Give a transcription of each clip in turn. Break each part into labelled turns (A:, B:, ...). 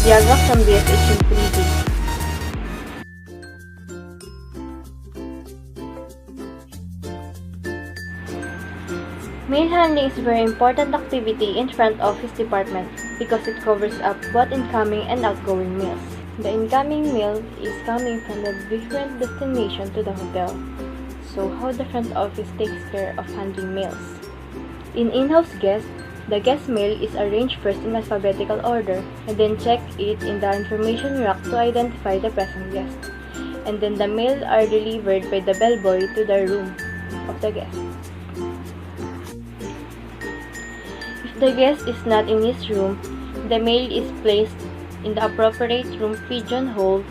A: Diagram from BSH Infinity. Mail handling is a very important activity in front office department because it covers up both incoming and outgoing mails. The incoming mail is coming from the different destination to the hotel. So how the front office takes care of handling mails. In in-house guest, the guest mail is arranged first in alphabetical order and then check it in the information rack to identify the present guest. And then the mail are delivered by the bellboy to the room of the guest. If the guest is not in his room, the mail is placed in the appropriate room pigeonhole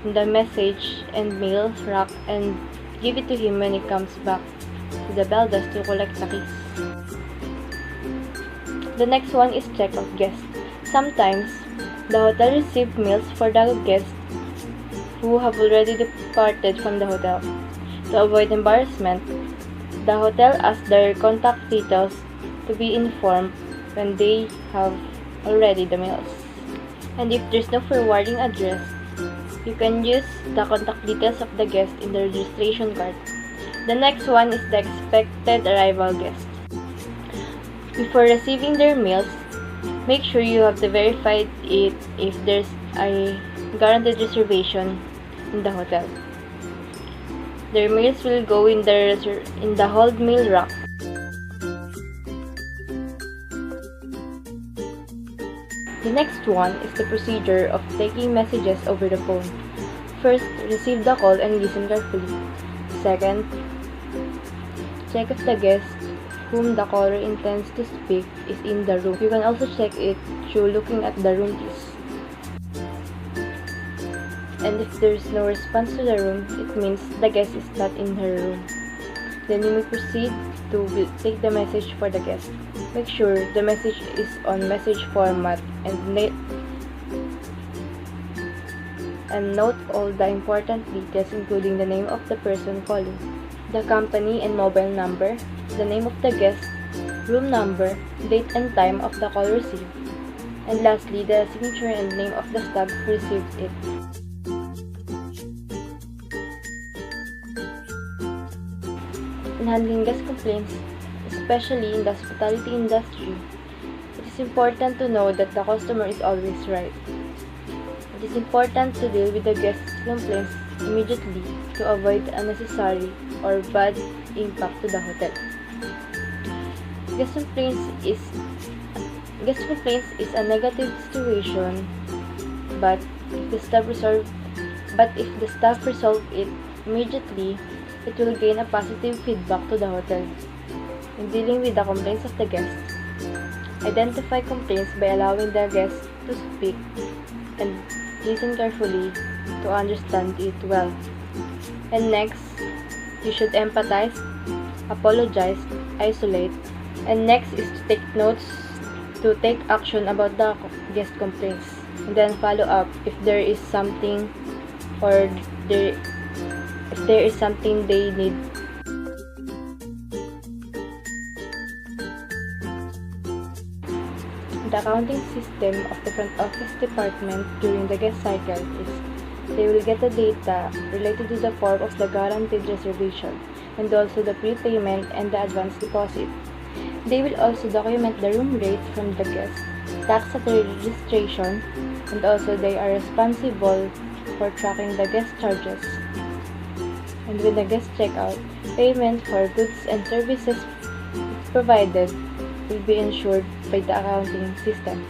A: in the message and mail rack and give it to him when he comes back to the bell desk to collect the keys. The next one is check of guests. Sometimes, the hotel receives mails for the guests who have already departed from the hotel. To avoid embarrassment, the hotel asks their contact details to be informed when they have already the mails. And if there's no forwarding address, you can use the contact details of the guest in the registration card. The next one is the expected arrival guest. Before receiving their mails, make sure you have to verify it if there's a guaranteed reservation in the hotel. Their mails will go in the hold mail rack. The next one is the procedure of taking messages over the phone. First, receive the call and listen carefully. Second, check if the guest whom the caller intends to speak is in the room. You can also check it through looking at the room keys. And if there is no response to the room, it means the guest is not in her room. Then you may proceed to take the message for the guest. Make sure the message is on message format and note all the important details including the name of the person calling, the company and mobile number, the name of the guest, room number, date and time of the call received, and lastly, the signature and name of the staff who received it. In handling guest complaints, especially in the hospitality industry, it is important to know that the customer is always right. It is important to deal with the guest's complaints immediately to avoid unnecessary or bad impact to the hotel. Guest complaints is a negative situation, but if the staff resolve it immediately, it will gain a positive feedback to the hotel. In dealing with the complaints of the guests, identify complaints by allowing the guest to speak and listen carefully to understand it well. And next, you should empathize, apologize, isolate, and next is to take notes to take action about the guest complaints, and then follow up if there is something they need. The accounting system of the front office department during the guest cycle is they will get the data related to the form of the guaranteed reservation and also the prepayment and the advance deposit. They will also document the room rate from the guest, tax at the registration, and also they are responsible for tracking the guest charges. And when the guest check out, payment for goods and services provided will be ensured by the accounting system.